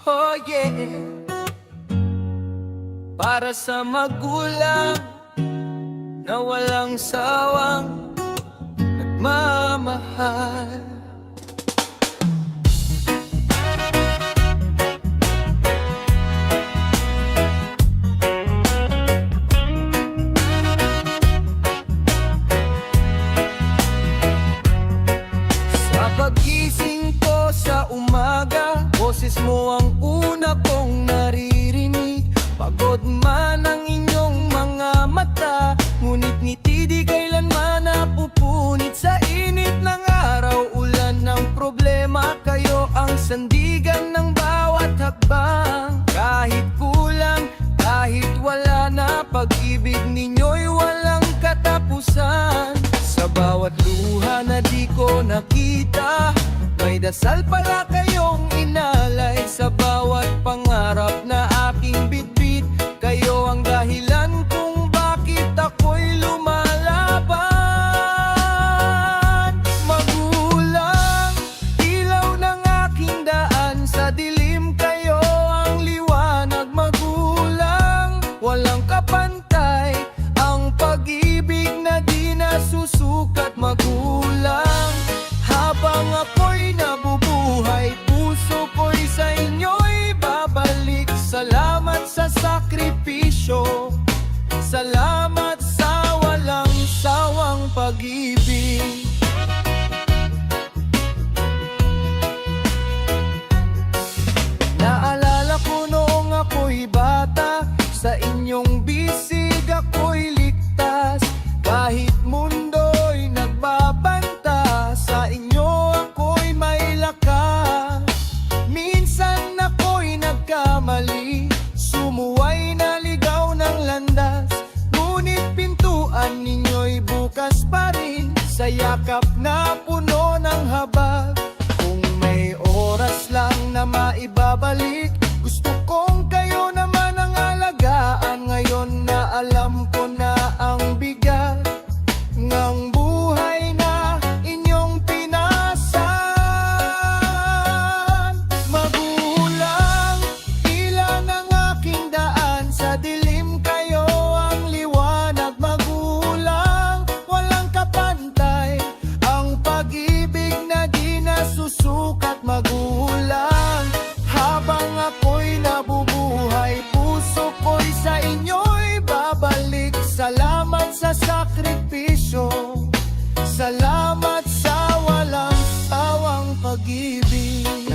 Oh yeah. Para sa magulang na walang sawang nagmamahal. Sa pagising ko sa umaga, boses mo ang una kong naririnig. Pagod man ang inyong mga mata, ngunit ngiti di kailanman napupunit. Sa init ng araw, ulan ng problema, kayo ang sandigan ng bawat hakbang. Kahit kulang, kahit wala na, pag-ibig ninyo'y walang katapusan. Sa bawat luha na di ko nakita, may dasal pala kayong inalay. Sa bawat pangarap na aking bitbit, kayo ang dahilan kung bakit ako'y lumalaban. Magulang, ilaw ng aking daan, sa dilim kayo ang liwanag. Magulang, walang kapantay ang pag-ibig na di nasusukat. Magulang, habang ako'y nabubuhay, puso ko'y sa inyo'y babalik. Salamat sa sakripisyo, salamat sa walang sawang pag-ibig. Naalala ko noong ako'y bata, sa inyong bisig ako'y ligtas. Kahit mundo'y nagbabanta, sa inyo ako'y may lakas. Minsan ako'y nagkamali, sumuway naligaw ng landas. Ngunit pintuan ninyo'y bukas pa rin, sa yakap na puno ng habag. Kung may oras lang na maibabalik, gusto kong kayo naman ang alagaan. Ngayon na alam ko na ang bigat ng buhay na inyong pinasan. Magulang, ilaw ng aking daan, sa dilim kayo ang liwanag. Magulang, walang kapantay ang pag-ibig na di nasusukat. Magulang, habang ako'y nabubuhay, puso ko'y sa inyo'y babalik. Salamat sa sakripisyo, salamat sa walang sawang pag-ibig.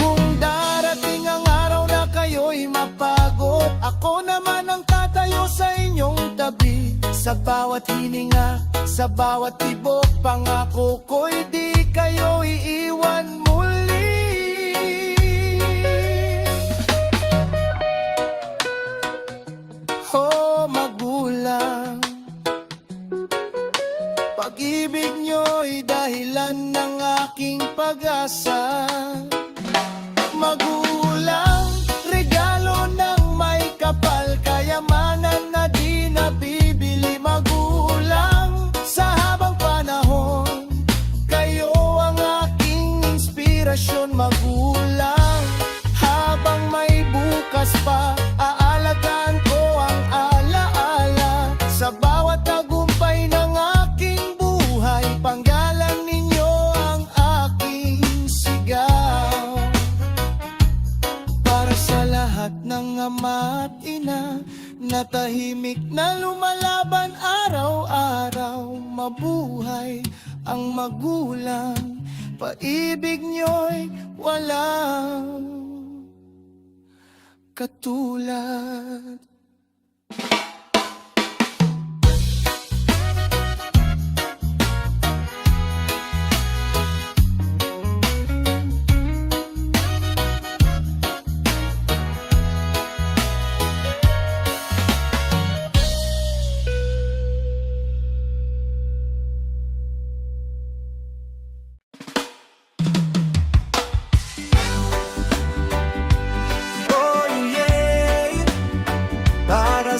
Kung darating ang araw na kayo'y mapagod, ako naman ang tatayo sa inyong tabi. Sa bawat hininga, sa bawat tibok, pangako ko'y di kayo iiwan muli. Oh magulang, pag-ibig nyo'y dahilan ng aking pag-asa. Magulang, regalo ng may kapal, kayamanan na di nabibili. Magulang, sa habang panahon, kayo ang aking inspirasyon. Magulang, habang may bukas pa, aalagaan ko ang alaala. Sa bawat tagumpay ng aking buhay, panggalang ninyo ang aking sigaw. Para sa lahat ng ama at ina na tahimik na lumalaban araw-araw, mabuhay ang magulang. Paibig nyo'y walang katulad.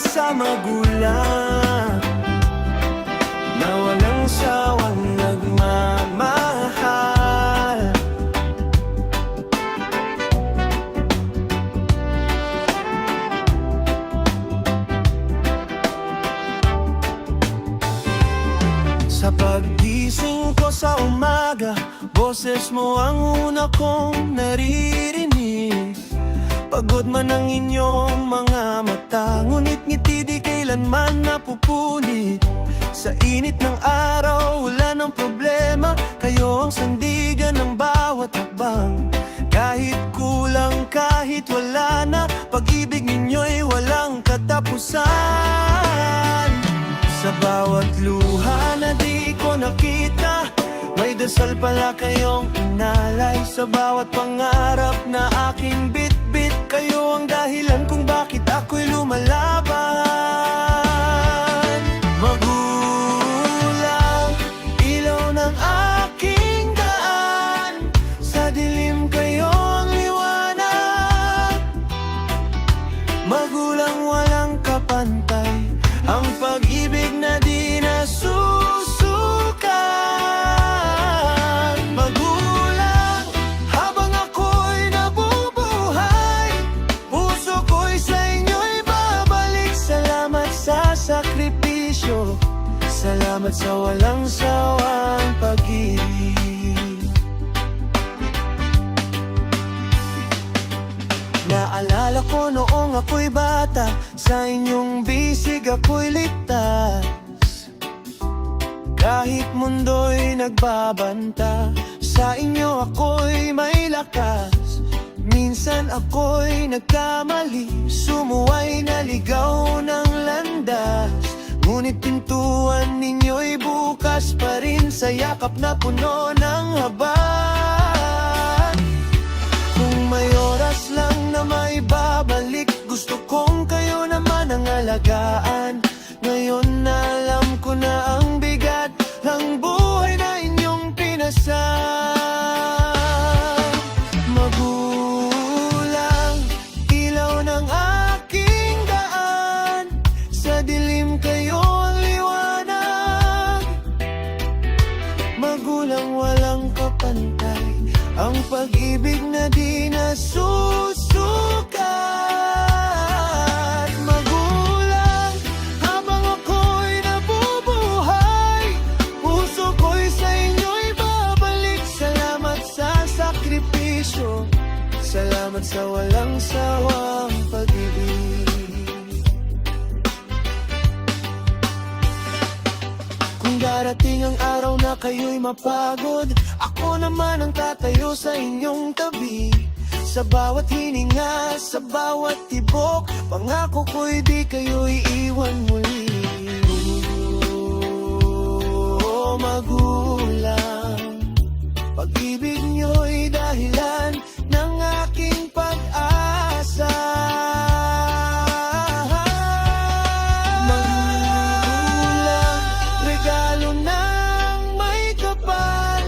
Sa magulang na walang sawang nagmamahal, umaga, boses mo ang una kong naririnig. Pagod man ang inyong mga mata, ngunit ngiti di kailanman napupunit. Sa init ng araw, wala ng problema, kayo ang sandigan ng bawat hakbang. Kahit kulang, kahit wala na, pag-ibig ninyo'y walang katapusan. Sa bawat luha na di ko nakita, may dasal pala kayong inalay. Sa bawat pangarap na aking bit-bit, kayo ang dahilan kung bakit ako'y lumalaban. Magulang, ilaw ng aking daan, sa dilim kayo ang liwanag. Magulang, walang kapantay, ang pag-ibig na di nasusukat. Magulang, habang ako'y nabubuhay, puso ko'y sa inyo'y babalik. Salamat sa sakripisyo, salamat sa walang sawang pag-ibig. Naalala ko noong ako'y bata, sa inyong bisig ako'y ligtas. Kahit mundo'y nagbabanta, sa inyo ako'y may lakas. Minsan ako'y nagkamali, sumuway naligaw ng landas. Ngunit pintuan ninyo'y bukas pa rin, sa yakap na puno ng habag. Kung may oras lang na may babalik, gusto kong kayo naman ang alagaan. Ngayon na alam ko na ang bigat ng buhay na inyong pinasan. Magulang, ilaw ng aking daan, sa dilim kayo ang liwanag. Magulang, walang kapantay, ang pag-ibig na di nasusukat. Magulang, habang ako'y nabubuhay, puso ko'y sa inyo'y babalik. Salamat sa sakripisyo, salamat sa walang sawang pag-ibig. Kung darating ang araw na kayo'y mapagod, ako naman ang tatayo sa inyong tabi. Sa bawat hininga, sa bawat tibok, pangako ko'y di kayo iiwan muli. Oh, magulang, pag-ibig nyo'y dahilan ng aking pag-asa. Magulang, regalo ng may kapal,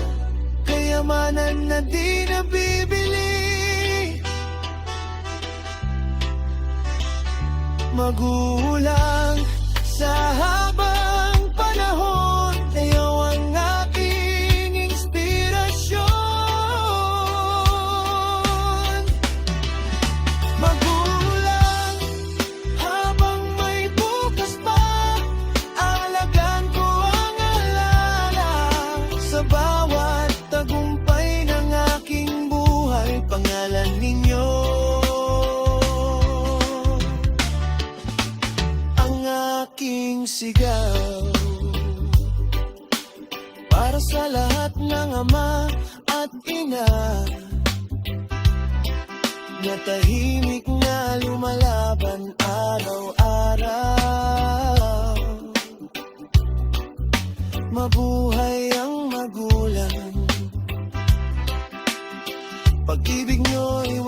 kayamanan na di nabibili. Magulang, sa habang panahon, kayo ang aking inspirasyon. Magulang, habang may bukas pa, alagaan ko ang alala. Sa bawat tagumpay ng aking buhay, pangalan ninyo aking sigaw. Para sa lahat ng ama at ina na tahimik na lumalaban araw-araw. Mabuhay ang magulang, pag-ibig nyo'y